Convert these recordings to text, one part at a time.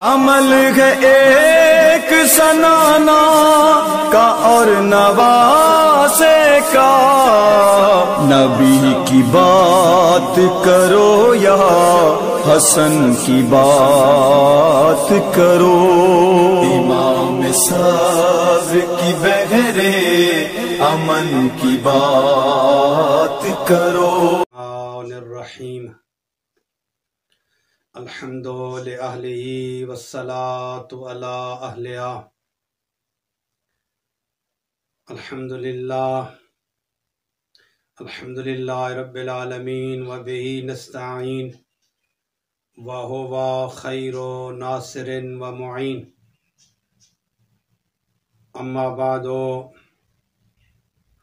अमल है एक सनाना का और नवासे का। नबी की बात करो या हसन की बात करो। इमाम साज की बहरे अमन की बात करो। रहीम अल्हम्दुलिल्लाह अहलिही वस्सलातु अला अहलिहा। अल्हम्दुलिल्लाह रब्बिल आलमीन व बिही नस्तईन व हुवा खैरु नासिरिन व मुईन। अम्मा बादो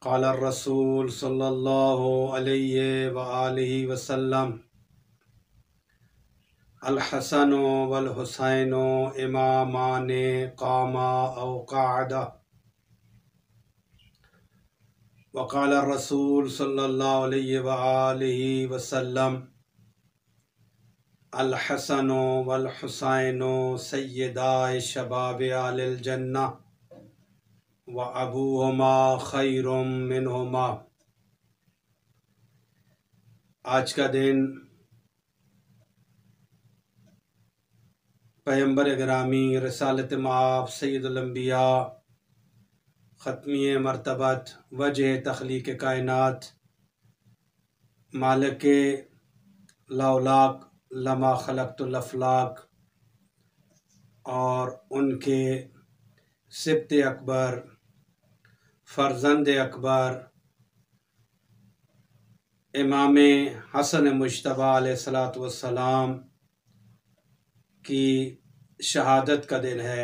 क़ाल रसूल सल्लल्लाहु अलैहि व आलिहि वसल्लम अल हसन वल हुसैन इमामाने कामा औ क़अदा। वक़ाल रसूल सल्लल्लाहु अलैहि व आलिहि वसल्लम अल हसन वल हुसैन सय्यदाए शबाब अहलिल जन्नह व अबूहुमा खैरुम मिनहुमा। आज का दिन पैगंबर गिरामी रिसालत माब सैयदुल अंबिया ख़त्मी मर्तबत वजह तख्लीक़ कायनात मालिक लाउलाक लमा खलक़तुल अफ़लाक और उनके सिब्त अकबर फ़र्ज़ंद अकबर इमाम हसन मुज्तबा अलैहिस्सलातु वस्सलाम की शहादत का दिन है।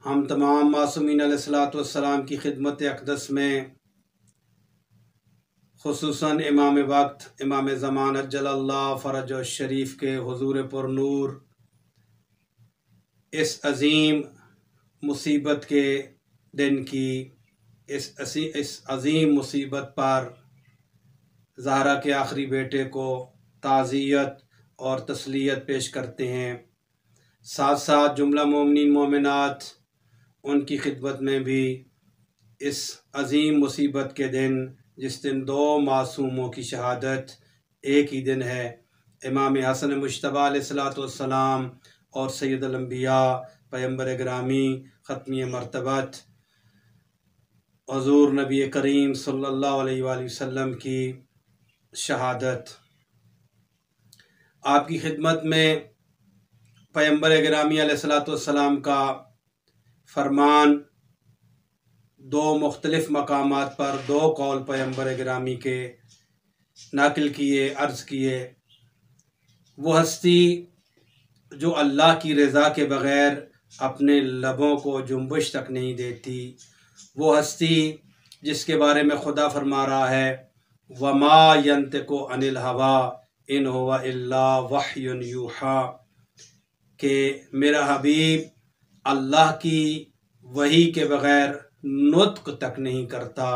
हम तमाम मासूमीन अलैहिस्सलातु वस्सलाम की खिदमत अक़दस में खुसूसन इमाम वक्त इमाम ज़मान अज्जलल्लाहु फ़रजहु शरीफ के हुज़ूर पुरनूर इस अज़ीम मुसीबत के दिन की इस अज़ीम मुसीबत पर ज़हरा के आखिरी बेटे को ताज़ियत और तस्लियत पेश करते हैं। साथ साथ जुमला मोमिनीन मोमिनात उनकी खिदमत में भी इस अज़ीम मुसीबत के दिन जिस दिन दो मासूमों की शहादत एक ही दिन है, इमाम हसन मुज्तबा अलैहिस्सलातु वस्सलाम और सैयदुल अंबिया पैगंबर गिरामी ख़त्मी मर्तबत हुज़ूर नबी करीम सल्लल्लाहु अलैहि वसल्लम की शहादत। आपकी खिदमत में पैगंबर गिरामी अलैहिस्सलातु वस्सलाम का फरमान दो मुख्तलिफ मकामात पर दो कौल पैगंबर गिरामी के नाकिल किए, अर्ज़ किए। वो हस्ती जो अल्लाह की रज़ा के बग़ैर अपने लबों को जुम्बिश तक नहीं देती, वो हस्ती जिसके बारे में खुदा फरमा रहा है वमा यंतिक़ु अनिल हवा इन हुवा इल्ला वह्युन यूहा, के मेरा हबीब अल्लाह की वही के बग़ैर नुत्क़ तक नहीं करता,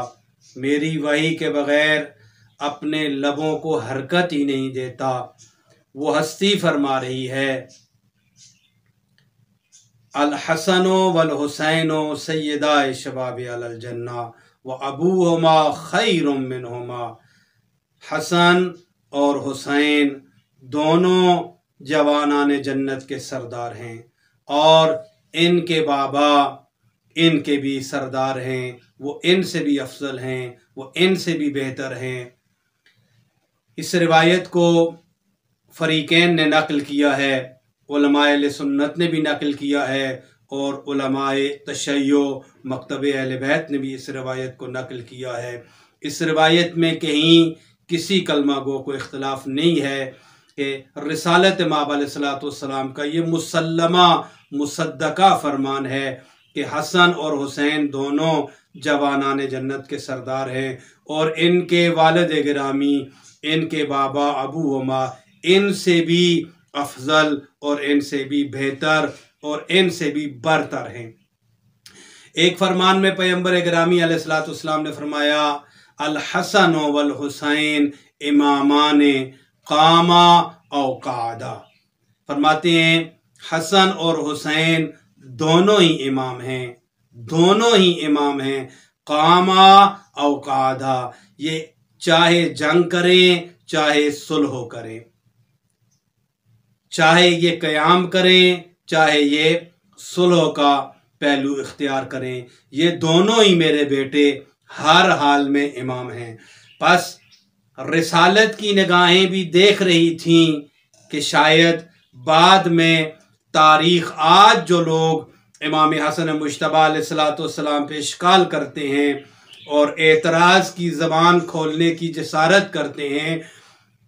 मेरी वही के बग़ैर अपने लबों को हरकत ही नहीं देता। वो हस्ती फरमा रही है अल हसन वल हुसैन सय्यदाए शबाब अहलिल जन्नह व अबूहुमा खैरुम मिनहुमा। हसन और हुसैन दोनों जवानाने जन्नत के सरदार हैं और इनके बाबा इनके भी सरदार हैं, वो इनसे भी अफजल हैं, वो इनसे भी बेहतर हैं। इस रिवायत को फ़रीक़ैन ने नक़ल किया है, उलमाए अहले सुन्नत ने भी नक़ल किया है और उलमाए तशय्यो मकतब अहले बैत ने भी इस रिवायत को नक़ल किया है। इस रिवायत में कहीं किसी कलमा गो को इख्तलाफ नहीं है कि रिसालत माब अलैहिस्सलातु वस्सलाम का ये मुसल्लमा मुसद्दका फरमान है कि हसन और हुसैन दोनों जवानाने जन्नत के सरदार हैं और इनके वालिद गिरामी इनके बाबा अबूहुमा इनसे भी अफजल और इनसे भी बेहतर और इनसे भी बरतर हैं। एक फरमान में पैगंबर गिरामी अलैहिस्सलातु वस्सलाम ने फरमाया अल हसन वल हुसैन इमामाने कामा औ क़अदा। फरमाते हैं हसन और हुसैन दोनों ही इमाम हैं, दोनों ही इमाम हैं। कामा औकादा, ये चाहे जंग करें चाहे सुलह करें, चाहे ये क़याम करें चाहे ये सुलह का पहलू इख्तियार करें, ये दोनों ही मेरे बेटे हर हाल में इमाम हैं। बस रिसालत की निगाहें भी देख रही थीं कि शायद बाद में तारीख़ आज जो लोग इमाम हसन मुज्तबा अलैहिस्सलाम पे इश्काल करते हैं और एतराज़ की ज़बान खोलने की जसारत करते हैं,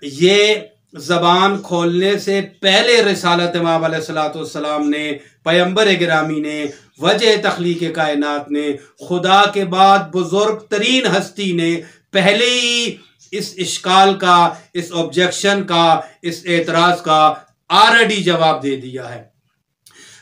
ये ज़बान खोलने से पहले रिसालत इमाम अलैहिस्सलाम ने, पैगंबर गिरामी ने, वजह तख्लीक़ कायनात ने, खुदा के बाद बुज़ुर्ग तरीन हस्ती ने पहले ही इस इश्काल का, इस ऑब्जेक्शन का, इस एतराज़ का ऑलरेडी जवाब दे दिया है।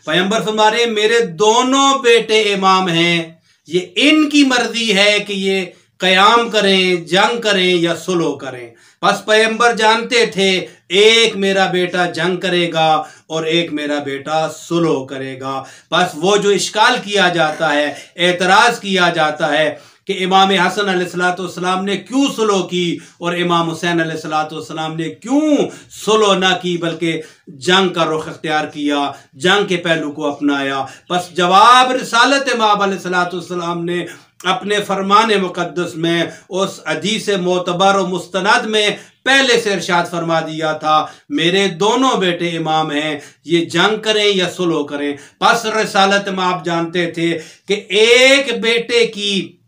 पैगंबर फरमा रहे मेरे दोनों बेटे इमाम हैं, ये इनकी मर्जी है कि ये क़याम करें, जंग करें या सुलह करें। बस पैगंबर जानते थे एक मेरा बेटा जंग करेगा और एक मेरा बेटा सुलह करेगा। बस वो जो इश्काल किया जाता है, एतराज़ किया जाता है कि इमाम हसन अलैहिस्सलाम ने क्यों सुलह की और इमाम हुसैन अलैहिस्सलाम ने क्यों सुलह ना की बल्कि जंग का रुख इख्तियार किया, जंग के पहलू को अपनाया। बस जवाब रिसालत इमाम अलैहिस्सलाम ने अपने फरमान मुक़द्दस में, उस हदीस मोतबर और मुस्तनद में पहले से इरशाद फरमा दिया था मेरे दोनों बेटे इमाम हैं, ये जंग करें या सुलह करें। बस रिसालत में आप जानते थे कि एक बेटे की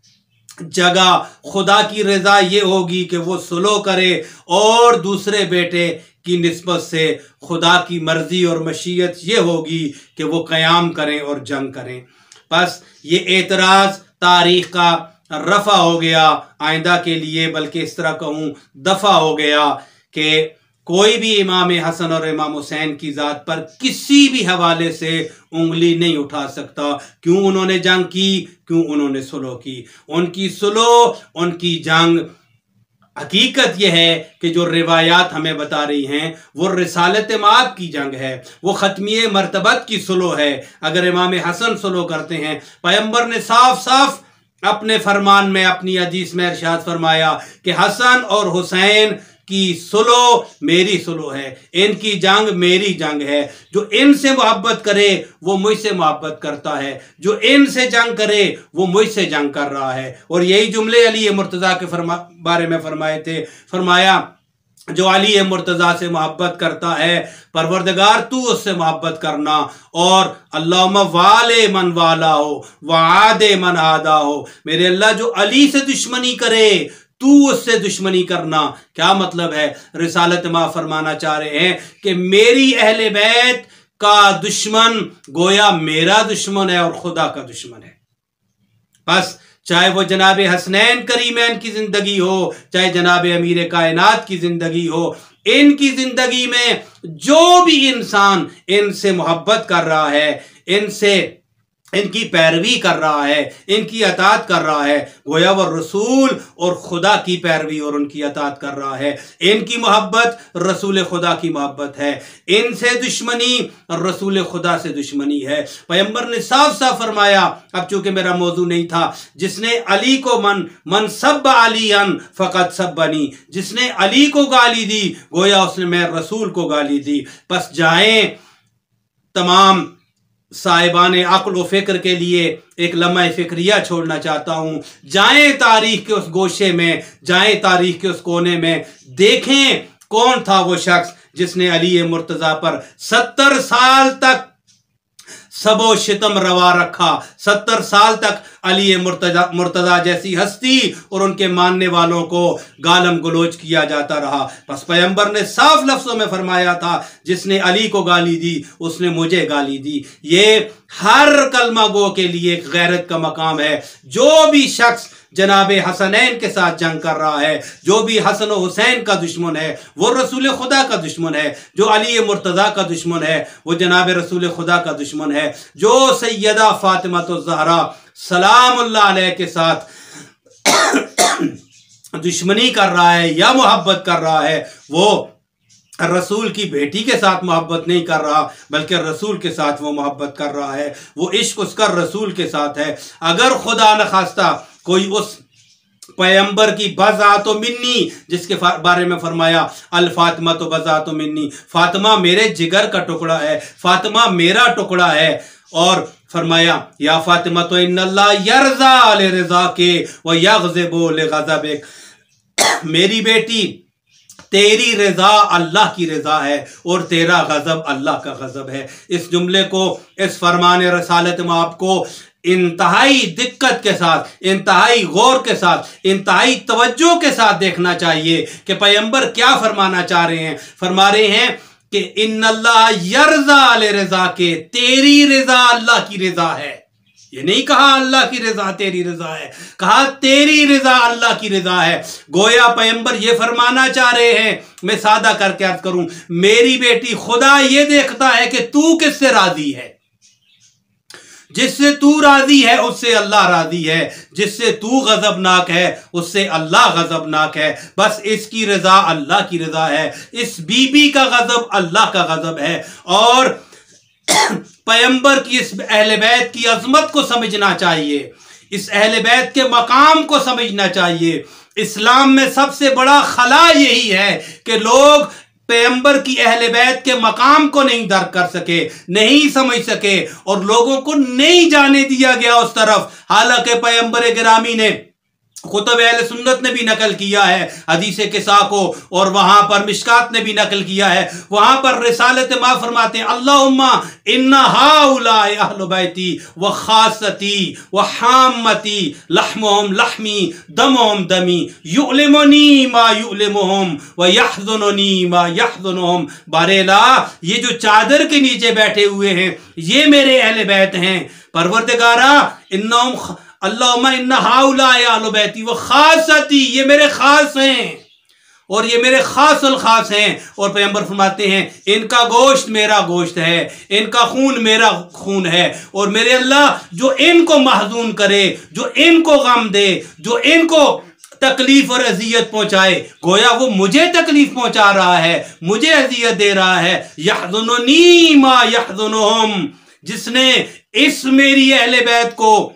जगह खुदा की रजा ये होगी कि वो सुलह करे और दूसरे बेटे की निस्बत से खुदा की मर्जी और मशीयत ये होगी कि वो क़याम करें और जंग करें। बस ये एतराज़ तारीख़ का रफ़ा हो गया आइंदा के लिए, बल्कि इस तरह कहूँ दफ़ा हो गया कि कोई भी इमाम हसन और इमाम हुसैन की ज़ात पर किसी भी हवाले से उंगली नहीं उठा सकता। क्यों उन्होंने जंग की, क्यों उन्होंने सुलह की। उनकी सुलह, उनकी जंग, हकीकत यह है कि जो रिवायात हमें बता रही हैं वो रिसालत माब की जंग है, वो ख़त्मिये मर्तबत की सुलह है। अगर इमाम हसन सुलह करते हैं, पैगंबर ने साफ साफ अपने फरमान में, अपनी हदीस में इरशाद फरमाया कि हसन और हुसैन की सुलह मेरी सुलह है, इनकी जंग मेरी जंग है। जो इनसे मोहब्बत करे वो मुझसे मोहब्बत करता है, जो इनसे जंग करे वो मुझसे जंग कर रहा है। और यही जुमले अली मुर्तज़ा के बारे में फरमाए थे। फरमाया जो अली मुर्तज़ा से मोहब्बत करता है, परवरदिगार तू उससे मोहब्बत करना, और अल्लाहुम्मा वाले मन वाला हो वादे मन आदा हो, मेरे अल्लाह जो अली से दुश्मनी करे तू उससे दुश्मनी करना। क्या मतलब है? रिसालत मां फरमाना चाह रहे हैं कि मेरी अहले बैत का दुश्मन गोया मेरा दुश्मन है और खुदा का दुश्मन है। बस चाहे वो जनाब हसनैन करीमैन की जिंदगी हो, चाहे जनाब अमीर कायनात की जिंदगी हो, इनकी जिंदगी में जो भी इंसान इनसे मोहब्बत कर रहा है, इनसे इनकी पैरवी कर रहा है, इनकी अतात कर रहा है, गोया वो रसूल और खुदा की पैरवी और उनकी अतात कर रहा है। इनकी मोहब्बत रसूल खुदा की मोहब्बत है, इनसे दुश्मनी रसूल खुदा से दुश्मनी है। पैगंबर ने साफ साफ फरमाया, अब चूंकि मेरा मौजू नहीं था, जिसने अली को मन सब अलीअन फ़क़त सब्बनी, जिसने अली को गाली दी गोया उसने मैं रसूल को गाली दी। बस जाएं, तमाम साहिबान अक्ल व फ़िक्र के लिए एक लम्हा फ़िक्रिया छोड़ना चाहता हूँ। जाएं तारीख के उस गोशे में, जाएं तारीख के उस कोने में, देखें कौन था वो शख्स जिसने अली मुर्तज़ा पर 70 साल तक सबो शितम रवा रखा। 70 साल तक अली मुर्तज़ा जैसी हस्ती और उनके मानने वालों को गालम गलोच किया जाता रहा। बस पैगंबर ने साफ लफ्ज़ों में फरमाया था, जिसने अली को गाली दी उसने मुझे गाली दी। ये हर कलमा गो के लिए एक गैरत का मकाम है। जो भी शख्स जनाब हसनैन के साथ जंग कर रहा है, जो भी हसन और हुसैन का दुश्मन है, वो रसूल खुदा का दुश्मन है। जो अली मुर्तज़ा का दुश्मन है वो जनाब रसूल खुदा का दुश्मन है। जो सैयदा फातिमा तो ज़हरा सलामुल्लाह अलैह के साथ दुश्मनी कर रहा है या मोहब्बत कर रहा है, वो रसूल की बेटी के साथ मोहब्बत नहीं कर रहा, बल्कि रसूल के साथ वो मोहब्बत कर रहा है। वो इश्क उसका रसूल के साथ है। अगर खुदा न खास्ता कोई उस पैगंबर की बज़ातो मिन्नी, जिसके बारे में फरमाया अल फातिमा तो बज़ातो मिन्नी, फातिमा मेरे जिगर का टुकड़ा है, फातिमा मेरा टुकड़ा है। और फरमाया या फातिमा तो इन्नल्लाह यरज़ा ले रज़ा के व यग़ज़िबु ले ग़ज़बिक, मेरी बेटी तेरी रजा अल्लाह की रजा है और तेरा गजब अल्लाह का गजब है। इस जुमले को, इस फरमान रसालत में आपको इंतहाई दिक्कत के साथ, इंतहाई गौर के साथ, इंतहाई तवज्जो के साथ देखना चाहिए कि पैगंबर क्या फरमाना चाह रहे हैं। फरमा रहे हैं कि इन्नल्लाह यरज़ा ले रज़ा के, तेरी रजा अल्लाह की रजा है। ये नहीं कहा अल्लाह की रजा तेरी रजा है, कहा तेरी रजा अल्लाह की रजा है। गोया पैगंबर ये फरमाना चाह रहे हैं, मैं सादा करके अर्ज करूं, मेरी बेटी खुदा ये देखता है कि तू किससे राजी है। जिससे तू राजी है उससे अल्लाह राजी है, जिससे तू गजबनाक है उससे अल्लाह गजबनाक है। बस इसकी रजा अल्लाह की रजा है, इस बीबी का गजब अल्लाह का गजब है। और पैगंबर की इस अहले बैत की अजमत को समझना चाहिए, इस अहले बैत के मकाम को समझना चाहिए। इस्लाम में सबसे बड़ा खला यही है कि लोग पैगंबर की अहले बैत के मकाम को नहीं दर्क कर सके, नहीं समझ सके, और लोगों को नहीं जाने दिया गया उस तरफ। हालांकि पैगंबर गिरामी ने, कुतुब अहले सुन्नत ने भी नकल किया है हदीस किसा को, और वहां पर मिशकात ने भी नकल किया है। वहां पर रिसालत मा फरमाते हैं अल्लाहुम्मा इन्ना हाउलाए अहलु बैती व खासती व हाम्मती लहमुहुम लहमी दमुहुम दमी युलिमुनी मा युलिमुहुम व यहज़ुनुनी मा यहज़ुनुहुम। बारेला, ये जो चादर के नीचे बैठे हुए हैं ये मेरे अहले बैत हैं। परवरदिगारा इन्नहुम अल्लाहुम्मा इन्ना हाउलाए अहलु बैती व खासती, ये मेरे खास हैं और ये मेरे खासुल खास हैं। और पैगंबर फरमाते हैं इनका गोश्त मेरा गोश्त है, इनका खून मेरा खून है। और मेरे अल्लाह जो इनको महजून करे, जो इनको गम दे, जो इनको तकलीफ और अजियत पहुंचाए, गोया वो मुझे तकलीफ पहुंचा रहा है, मुझे अजियत दे रहा है। यहज़ुनुनी मा यहज़ुनुहुम, जिसने इस मेरी अहले बैत को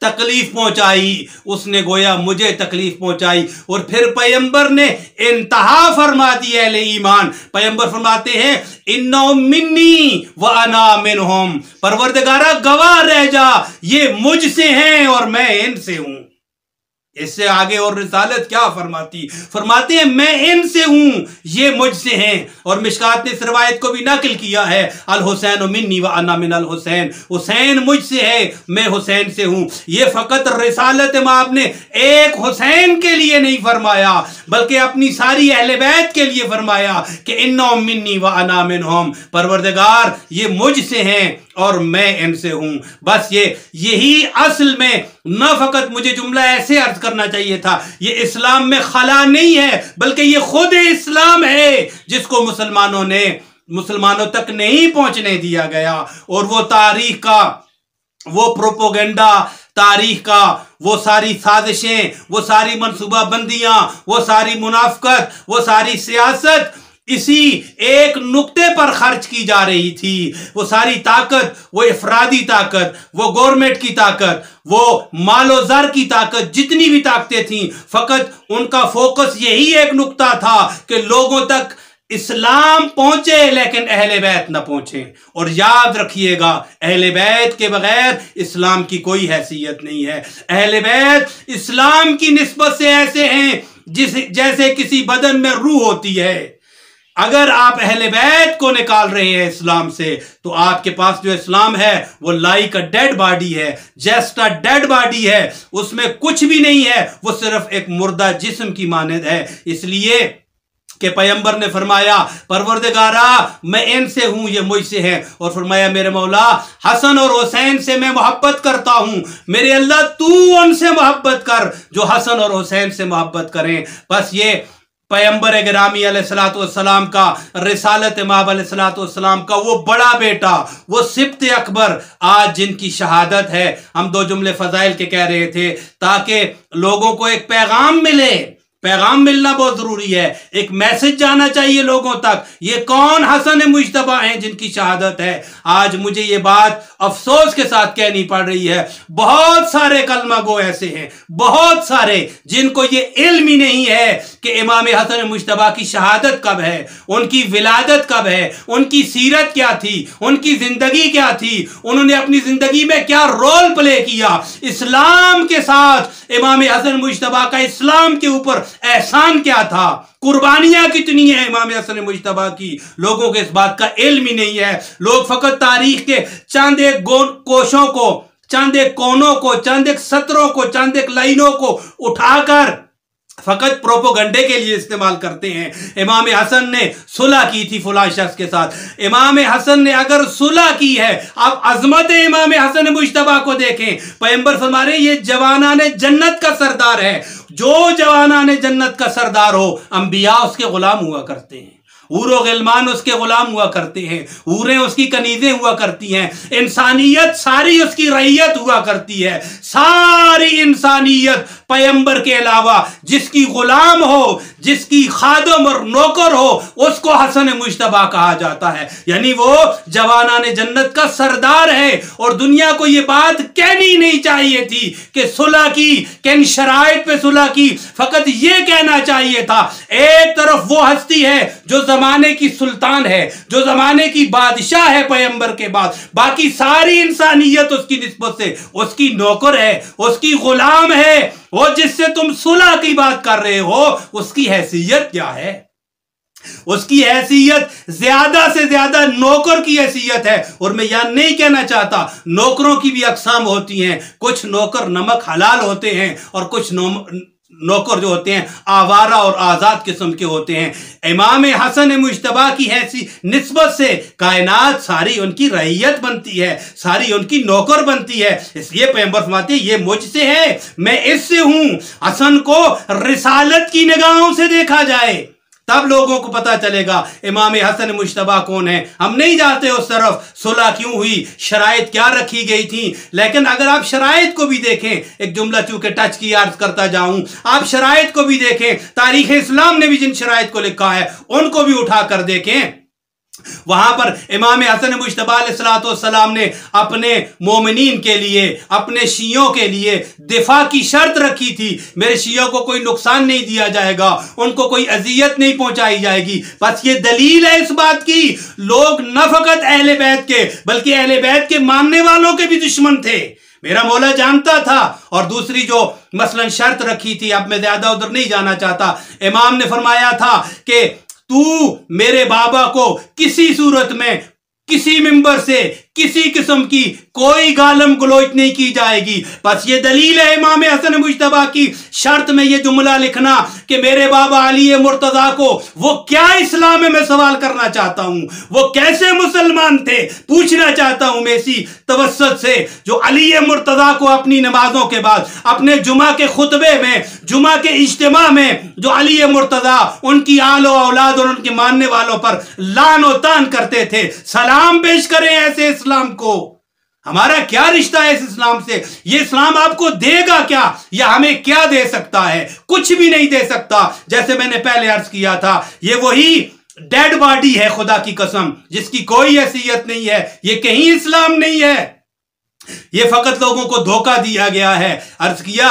तकलीफ पहुंचाई उसने गोया मुझे तकलीफ पहुंचाई। और फिर पैगंबर ने इंतहा फरमा दी अहले ईमान। पैगंबर फरमाते हैं इन्नहुम मिन्नी व अना मिनहुम, परवरदिगारा गवाह रह जा, ये मुझसे हैं और मैं इनसे हूं। इससे आगे और रिसालत क्या फरमाते हैं मैं इनसे हूं, ये मुझसे हैं। और मिशकात ने इस रवायत को भी नकल किया है अल हुसैन मिन्नी व अना मिन अल हुसैन, हुसैन मुझसे है, मैं हुसैन से हूं। ये फकत रिसालत में आपने एक हुसैन के लिए नहीं फरमाया, बल्कि अपनी सारी अहले बैत के लिए फरमाया कि इन्नहुम मिन्नी व अना मिनहुम, परवरदिगार ये मुझसे हैं और मैं इनसे हूं। बस यही असल में, न फकत मुझे जुमला ऐसे अर्ज करना चाहिए था, ये इस्लाम में खला नहीं है, बल्कि ये खुद इस्लाम है जिसको मुसलमानों तक नहीं पहुंचने दिया गया। और वो तारीख का, वो प्रोपोगेंडा, तारीख का वो सारी साजिशें, वो सारी मनसूबाबंदियां, वो सारी मुनाफकत, वो सारी सियासत इसी एक नुक्ते पर खर्च की जा रही थी। वो सारी ताकत, वो इफरादी ताकत, वो गवर्नमेंट की ताकत, वो मालो ज़र की ताकत, जितनी भी ताकतें थीं, फकत उनका फोकस यही एक नुक्ता था कि लोगों तक इस्लाम पहुंचे लेकिन अहले बैत न पहुंचे। और याद रखिएगा अहले बैत के बगैर इस्लाम की कोई हैसियत नहीं है। अहले बैत इस्लाम की निस्बत से ऐसे हैं जैसे किसी बदन में रूह होती है। अगर आप अहले बैत को निकाल रहे हैं इस्लाम से, तो आपके पास जो इस्लाम है वो लाइक अ डेड बॉडी है, जस्ट अ डेड बॉडी है, उसमें कुछ भी नहीं है, वो सिर्फ एक मुर्दा जिस्म की मानद है। इसलिए कि पैगंबर ने फरमाया परवरदिगारा मैं इनसे हूं, ये मुझसे हैं। और फरमाया मेरे मौला हसन और हुसैन से मैं मोहब्बत करता हूं, मेरे अल्लाह तू उनसे मोहब्बत कर जो हसन और हुसैन से मोहब्बत करें। बस ये पैगंबर गिरामी अलैहिस्सलातु वस्सलाम का, रिसालत इमाम अलैहिस्सलातु वस्सलाम का वो बड़ा बेटा, वो सिब्त अकबर, आज जिनकी शहादत है, हम दो जुमले फजाइल के कह रहे थे ताकि लोगों को एक पैगाम मिले पैगाम मिलना बहुत जरूरी है, एक मैसेज जाना चाहिए लोगों तक। ये कौन हसन मुज्तबा हैं जिनकी शहादत है। आज मुझे ये बात अफसोस के साथ कहनी पड़ रही है, बहुत सारे कलमा गो ऐसे हैं, बहुत सारे जिनको ये इल्म ही नहीं है कि इमाम हसन मुज्तबा की शहादत कब है, उनकी विलादत कब है, उनकी सीरत क्या थी, उनकी जिंदगी क्या थी, उन्होंने अपनी जिंदगी में क्या रोल प्ले किया, इस्लाम के साथ इमाम हसन मुज्तबा का इस्लाम के ऊपर एहसान क्या था, कुर्बानियां कितनी है इमाम हसन मुज्तबा की। लोगों के इस बात का इल्म ही नहीं है। लोग फकत तारीख के चंद एक कोशों को, चंद एक कोनों को, चंद एक सत्रों को, चंद एक लाइनों को उठाकर फकत प्रोपोगंडे के लिए इस्तेमाल करते हैं। इमाम हसन ने सुलह की थी फुला शख्स के साथ। इमाम हसन ने अगर सुलह की है, आप अजमत इमाम हसन मुज्तबा को देखें। पैगंबर फरमा रहे ये जवाना ने जन्नत का सरदार है। जो जवाना ने जन्नत का सरदार हो, अंबिया उसके गुलाम हुआ करते हैं, ऊरो गिलमान उसके गुलाम हुआ करते हैं, ऊरें उसकी कनीजें हुआ करती हैं, इंसानियत सारी उसकी रैयत हुआ करती है। सारी इंसानियत पैगंबर के अलावा जिसकी गुलाम हो, जिसकी खादम और नौकर हो, उसको हसन मुज्तबा कहा जाता है। यानी वो जवाना ने जन्नत का सरदार है। और दुनिया को ये बात कहनी नहीं चाहिए थी कि सुलह की, किन शराइत पे सुलह की। फकत ये कहना चाहिए था एक तरफ वो हस्ती है जो जमाने की सुल्तान है, जो जमाने की बादशाह है पैगंबर के बाद, बाकी सारी इंसानियत उसकी निस्बत से उसकी नौकर है, उसकी गुलाम है। वो जिससे तुम सुलह की बात कर रहे हो उसकी हैसियत क्या है? उसकी हैसियत ज्यादा से ज्यादा नौकर की हैसियत है। और मैं यह नहीं कहना चाहता, नौकरों की भी अकसाम होती हैं। कुछ नौकर नमक हलाल होते हैं और कुछ नौकर जो होते हैं आवारा और आजाद किस्म के होते हैं। इमाम हसन मुज्तबा की ऐसी निस्बत से कायनात सारी उनकी रैयत बनती है, सारी उनकी नौकर बनती है। इसलिए पैगंबर फरमाते हैं ये मुझसे है, मैं इससे हूं। हसन को रिसालत की निगाहों से देखा जाए तब लोगों को पता चलेगा इमाम हसन मुज्तबा कौन है। हम नहीं जाते उस तरफ, सुलह क्यों हुई, शराइत क्या रखी गई थी। लेकिन अगर आप शराइत को भी देखें, एक जुमला चूंकि टच की अर्ज करता जाऊं, आप शराइत को भी देखें, तारीख इस्लाम ने भी जिन शराइत को लिखा है उनको भी उठाकर देखें। वहां पर इमाम हसन मुज्तबा अलैहिस्सलाम ने अपने मोमिनीन के लिए, अपने शियों के लिए दिफा की शर्त रखी थी। मेरे शियों को कोई नुकसान नहीं दिया जाएगा, उनको कोई अजियत नहीं पहुंचाई जाएगी। बस ये दलील है इस बात की, लोग न फकत अहले बैत के बल्कि अहले बैत के मानने वालों के भी दुश्मन थे, मेरा मौला जानता था। और दूसरी जो मसलन शर्त रखी थी, अब मैं ज्यादा उधर नहीं जाना चाहता, इमाम ने फरमाया था कि तू मेरे बाबा को किसी सूरत में, किसी मिंबर से, किसी किस्म की कोई गालम गलोच नहीं की जाएगी। बस ये दलील है इमाम हसन मुज्तबा की शर्त में ये जुमला लिखना कि मेरे बाबा अली मुर्तजा को वो क्या इस्लाम है, मैं सवाल करना चाहता हूं, वो कैसे मुसलमान थे पूछना चाहता हूं मैं इसी तवस्सुत से, जो अली मुर्तजा को अपनी नमाजों के बाद, अपने जुमा के खुतबे में, जुमा के इज्तिमा में, जो अली मुर्तजा उनकी आलो औलाद और उनके मानने वालों पर लान और तान करते थे, सलाम पेश करें ऐसे इस्लाम को। हमारा क्या रिश्ता है इस इस्लाम से? ये इस्लाम आपको देगा क्या या हमें क्या दे सकता है? कुछ भी नहीं दे सकता। जैसे मैंने पहले अर्ज किया था, ये वही डेड बॉडी है खुदा की कसम, जिसकी कोई हैसियत नहीं है। ये कहीं इस्लाम नहीं है, ये फकत लोगों को धोखा दिया गया है। अर्ज किया,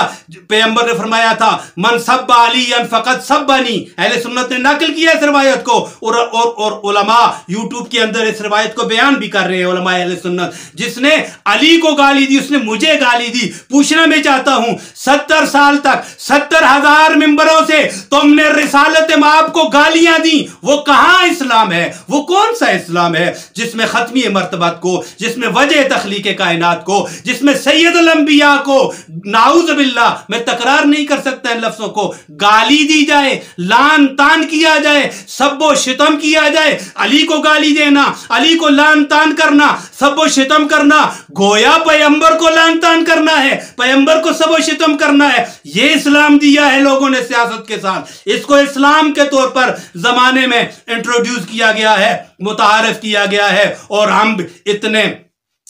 पैगंबर ने फरमाया था मन सब्बा अलीयन फकत सब्बानी। अहले सुन्नत ने नकल किया इस रिवायत को और उलमा यूट्यूब के अंदर इस रिवायत को बयान भी कर रहे हैं उलमा अहले सुन्नत। जिसने अली को गाली दी उसने मुझे गाली दी। पूछना मैं चाहता हूं, 70 साल तक 70,000 मिंबरों से तुमने रिसालत माप को गालियां दी, वो कहां इस्लाम है? वो कौन सा इस्लाम है जिसमें खत्मी मर्तबत को, जिसमें वजह तखलीक कायनात को, जिसमें सैयदुल अंबिया को, नाउज़ बिल्लाह, मैं तकरार नहीं कर सकता इन लफ्जों को, गाली दी जाए, लान तान किया जाए, सब्बो शितम किया जाए। अली को गाली देना, अली को लान तान करना, सब्बो शितम करना, गोया पैगंबर को लान तान करना है, पैगंबर को सब्बो शितम करना है। ये इस्लाम दिया है लोगों ने सियासत के साथ। इसको इस्लाम के तौर पर जमाने में इंट्रोड्यूस किया गया है, मुतारिफ किया गया है। और हम इतने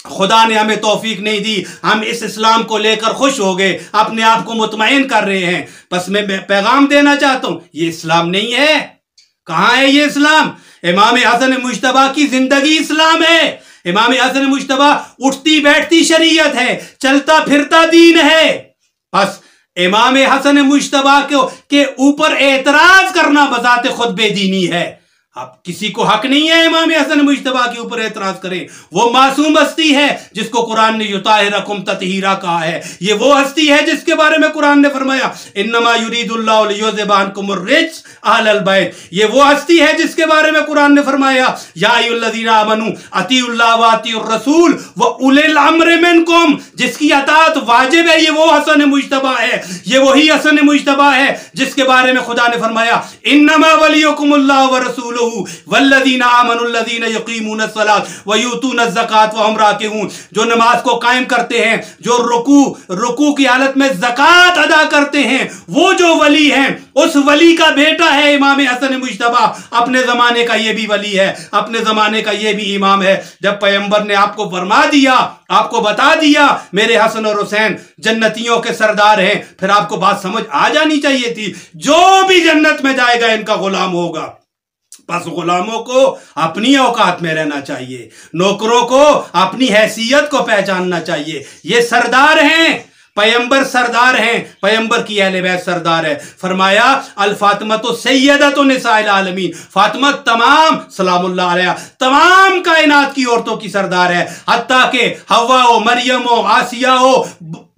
खुदा ने हमें तौफीक नहीं दी, हम इस इस्लाम को लेकर खुश हो गए, अपने आप को मुतमईन कर रहे हैं। बस मैं पैगाम देना चाहता हूं, ये इस्लाम नहीं है। कहां है ये इस्लाम? इमाम हसन मुज्तबा की जिंदगी इस्लाम है। इमाम हसन मुज्तबा उठती बैठती शरीयत है, चलता फिरता दीन है। बस इमाम हसन मुज्तबा के ऊपर एतराज करना बजाते खुद बेदीनी है। अब किसी को हक नहीं है इमाम हसन मुज्तबा के ऊपर एतराज करें। वो मासूम हस्ती है जिसको कुरान ने युताहिरकुम ततहीरा कहा है। ये वो हस्ती है जिसके बारे में कुरान ने फरमाया इन्नमा युरीदुल्लाहु लियुज़हिबा अन्कुमुर रिज्स अहलल बैत। ये वो हस्ती है जिसके बारे में कुरान ने फरमाया या अय्युहल्लज़ीना आमनू अतीउल्लाह व अतीउर रसूल व उलिल अम्र मिनकुम, जिसकी अताअत वाजिब है। ये वो हसन मुज्तबा है, ये वही हसन मुज्तबा है जिसके बारे में खुदा ने फरमाया इन्नमा वलियुकुमुल्लाहु व रसूलुहु वल्लज़ीना आमनुल्लज़ीना युक़ीमूनस सलात व यूतूनज़ ज़कात व हुम राकिऊन। जो नमाज को कायम करते हैं, जो रुकू की हालत में ज़कात अदा करते हैं, वो जो वली हैं, उस वली का बेटा है इमाम हसन मुज्तबा। अपने जमाने का ये भी वली है, अपने जमाने का ये भी इमाम है। जब पैगंबर ने आपको फरमा दिया, आपको बता दिया मेरे हसन और हुसैन जन्नतियों के सरदार हैं, फिर आपको बात समझ आ जानी चाहिए थी। जो भी जन्नत में जाएगा इनका गुलाम होगा। बस गुलामों को अपनी औकात में रहना चाहिए, नौकरों को अपनी हैसियत को पहचानना चाहिए। ये सरदार हैं, पैगंबर सरदार हैं, पैगंबर की अहले बैत सरदार है। फरमाया अल फातिमतु सय्यदतु निसाइल आलमीन, फातिमा तमाम सलामुल्लाह अलैहा तमाम कायनात की औरतों की सरदार है। हत्ता के हवा हो, मरियम हो, आसिया हो,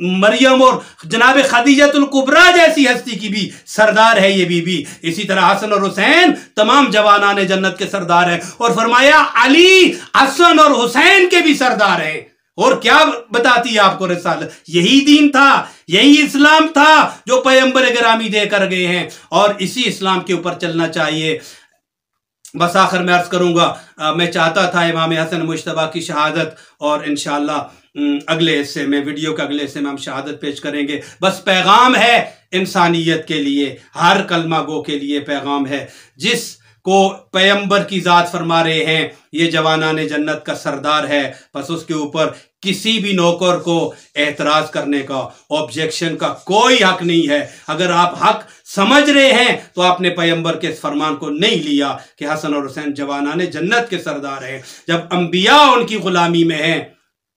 मरियम और जनाब खदीजतुल कुबरा जैसी हस्ती की भी सरदार है ये बीबी। इसी तरह हसन और हुसैन तमाम जवानाने जन्नत के सरदार हैं। और फरमाया अली हसन और हुसैन के भी सरदार हैं। और क्या बताती है आपको रिसालत? यही दीन था, यही इस्लाम था जो पैगंबर गिरामी देकर गए हैं, और इसी इस्लाम के ऊपर चलना चाहिए। बस आखिर में अर्ज करूंगा, मैं चाहता था इमाम हसन मुज्तबा की शहादत, और इंशाअल्लाह अगले हिस्से में, वीडियो के अगले हिस्से में हम शहादत पेश करेंगे। बस पैगाम है इंसानियत के लिए, हर कलमा गो के लिए पैगाम है। जिस को पैगंबर की जात फरमा रहे हैं ये जवानाने जन्नत का सरदार है, बस उसके ऊपर किसी भी नौकर को एतराज करने का, ऑब्जेक्शन का कोई हक नहीं है। अगर आप हक समझ रहे हैं तो आपने पैगंबर के इस फरमान को नहीं लिया कि हसन और हुसैन जवानाने जन्नत के सरदार हैं। जब अंबिया उनकी गुलामी में हैं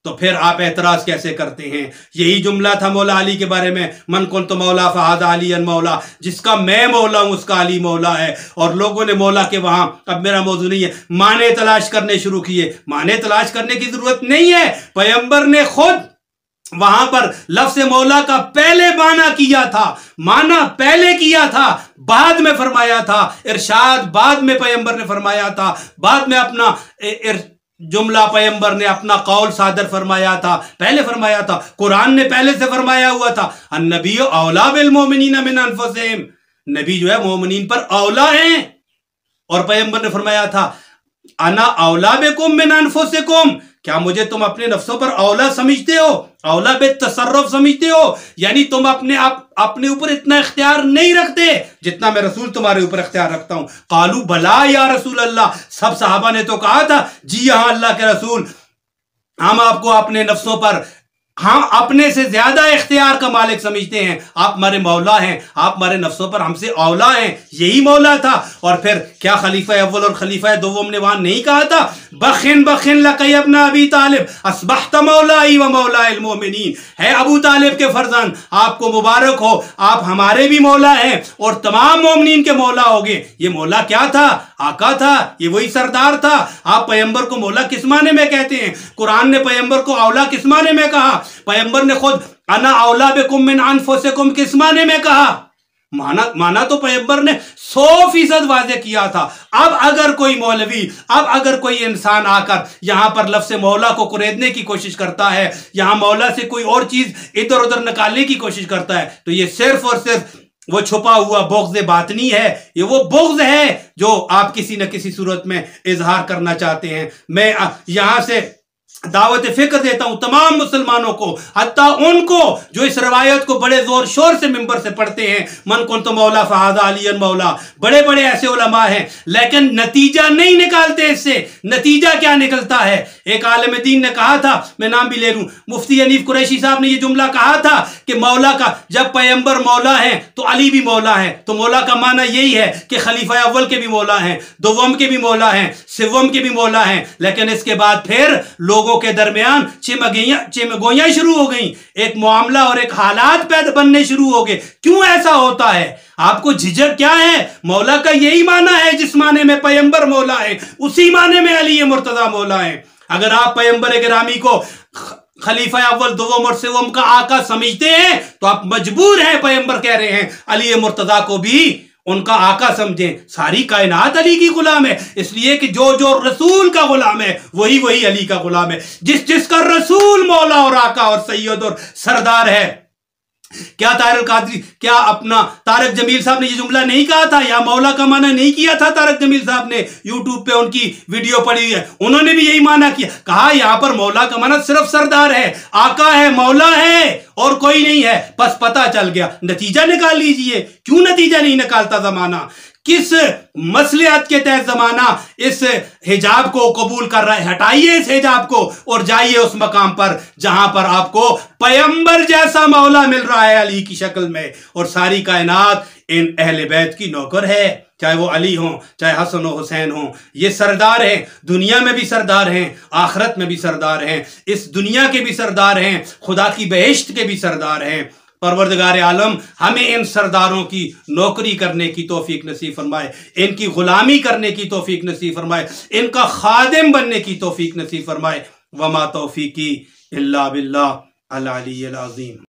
तो फिर आप एतराज कैसे करते हैं? यही जुमला था मौला अली के बारे में, मन कुन तो मौला फहादा अली मौला, जिसका मैं मौला हूं उसका अली मौला है। और लोगों ने मौला के वहां, अब मेरा मौजू नहीं है, माने तलाश करने शुरू किए। माने तलाश करने की जरूरत नहीं है, पैगंबर ने खुद वहां पर लफ्ज़ मौला का पहले माना किया था, माना पहले किया था, बाद में फरमाया था, इरशाद बाद में पैगंबर ने फरमाया था, बाद में अपना जुमला पैगंबर ने अपना कौल सादर फरमाया था, पहले फरमाया था। कुरान ने पहले से फरमाया हुआ था अन्नबी औला बिल मोमिनीन मिन अनफुसिहिम, नबी जो है मोमिनीन पर औला हैं। और पैगंबर ने फरमाया था अना औला बिकुम मिन अनफुसिकुम, क्या मुझे तुम अपने नफ्सों पर औला समझते हो, औला बे तसर्रुफ समझते हो? यानी तुम अपने ऊपर इतना इख्तियार नहीं रखते जितना मैं रसूल तुम्हारे ऊपर इख्तियार रखता हूं। कालू बला या रसूल अल्लाह, सब सहाबा ने तो कहा था जी हाँ अल्लाह के रसूल, हम आपको अपने नफ्सों पर हाँ अपने से ज्यादा इख्तियार का मालिक समझते हैं। आप हमारे मौला हैं, आप हमारे नफ्सों पर हमसे औला हैं। यही मौला था। और फिर क्या खलीफा अव्वल और खलीफा दोम ने वहां नहीं कहा था बखिन बखिन लकई अपना अबी तालिब अस्बहत मौलाई व मौलाइल मोमिनीन, है अबू तालिब के फरजान आपको मुबारक हो, आप हमारे भी मौला हैं और तमाम मोमिनीन के मौला होगे। ये मौला क्या था? आका था, ये वही सरदार था। आप पैगंबर को मौला किस माने में कहते हैं? कुरान ने पैगंबर को औला किस माने में कहा? पैगंबर ने खुद अना औला बिकुम मिन अनफुसिकुम किस माने में कहा? माना तो पैगंबर ने 100% वाज़े किया था। अब अगर कोई मौलवी, अब अगर कोई इंसान आकर यहां पर लफ्ज़ मौला को कुरेदने की कोशिश करता है, यहां मौला से कोई और चीज इधर उधर निकालने की कोशिश करता है, तो ये सिर्फ और सिर्फ वो छुपा हुआ बुग़्ज़ बातनी है। ये वो बुग़्ज़ है जो आप किसी न किसी सूरत में इजहार करना चाहते हैं। मैं यहां से दावत फिक्र देता हूं तमाम मुसलमानों को, हत्ता उनको जो इस रवायत को बड़े जोर शोर से मिंबर से पढ़ते हैं, मन कुन तो मौला फहादा अलियन मौला, बड़े बड़े ऐसे उलमा हैं, लेकिन नतीजा नहीं निकालते। इससे नतीजा क्या निकलता है? एक आलिम दीन ने कहा था, मैं नाम भी ले लूं, मुफ्ती हनीफ कुरैशी साहब ने यह जुमला कहा था कि मौला का जब पैगंबर मौला है तो अली भी मौला है। तो मौला का माना यही है कि खलीफा अव्वल के भी मौला हैं, दोवम के भी मौला हैं, सिवम के भी मौला हैं, लेकिन इसके बाद फिर लोगों के दरमियान चिमगोइयां शुरू हो गई, एक मामला और एक हालात पैदा बनने शुरू हो गए। क्यों ऐसा होता है? आपको झिझक क्या है? मौला का यही माना है, जिस माने में पैगंबर मौला है उसी माने में अली मुर्तजा मौला है। अगर आप पैगंबर गिरामी को खलीफा अव्वल दोवम और सिवम का आका समझते हैं तो आप मजबूर हैं, पैगंबर कह रहे हैं, अली मुर्तजा को भी उनका आका समझें। सारी कायनात अली की गुलाम है, इसलिए कि जो जो रसूल का गुलाम है वही वही अली का गुलाम है। जिस जिसका रसूल मौला और आका और सैयद और सरदार है। क्या अपना तारक जमील साहब ने ये जुमला नहीं कहा था, या मौला का माना नहीं किया था? तारक जमील साहब ने यूट्यूब पे उनकी वीडियो पड़ी है, उन्होंने भी यही माना किया, कहा यहां पर मौला का माना सिर्फ सरदार है, आका है, मौला है और कोई नहीं है। बस पता चल गया, नतीजा निकाल लीजिए। क्यों नतीजा नहीं निकालता ज़माना? किस मसलियत के तहत जमाना इस हिजाब को कबूल कर रहा है? हटाइए इस हिजाब को और जाइए उस मकाम पर जहां पर आपको पैगंबर जैसा मौला मिल रहा है अली की शक्ल में, और सारी कायनात इन अहले बैत की नौकर है, चाहे वो अली हो, चाहे हसन हो, हुसैन हो। ये सरदार हैं, दुनिया में भी सरदार हैं, आखिरत में भी सरदार हैं, इस दुनिया के भी सरदार हैं, खुदा की बहिश्त के भी सरदार हैं। परवरदिगार आलम हमें इन सरदारों की नौकरी करने की तौफीक नसीब फरमाए, इनकी गुलामी करने की तौफीक नसीब फरमाए, इनका खादिम बनने की तौफीक नसीब फरमाए। वमा तौफीकी इल्ला बिल्लाह अल अली अल अज़ीम।